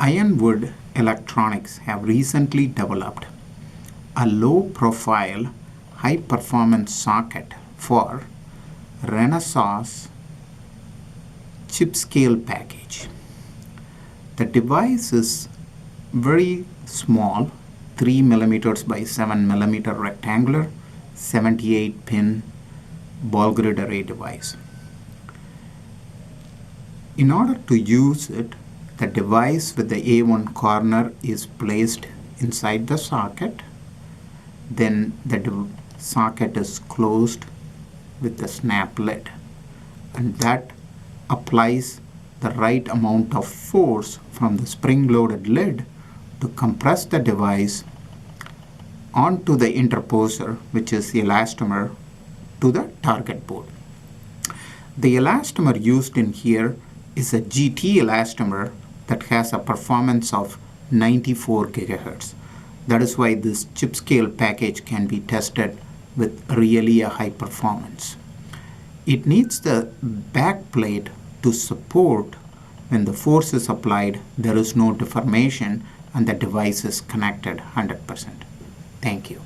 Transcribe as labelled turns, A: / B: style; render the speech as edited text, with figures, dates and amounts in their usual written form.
A: Ironwood Electronics have recently developed a low-profile, high-performance socket for Renesas chip scale package. The device is very small, 3 mm by 7 mm rectangular, 78-pin ball grid array device. In order to use it, the device with the A1 corner is placed inside the socket. Then the socket is closed with the snap lid, and that applies the right amount of force from the spring-loaded lid to compress the device onto the interposer, which is the elastomer, to the target board. The elastomer used in here is a GT elastomer that has a performance of 94 GHz. That is why this chip scale package can be tested with really a high performance. It needs the back plate to support when the force is applied, there is no deformation, and the device is connected 100%. Thank you.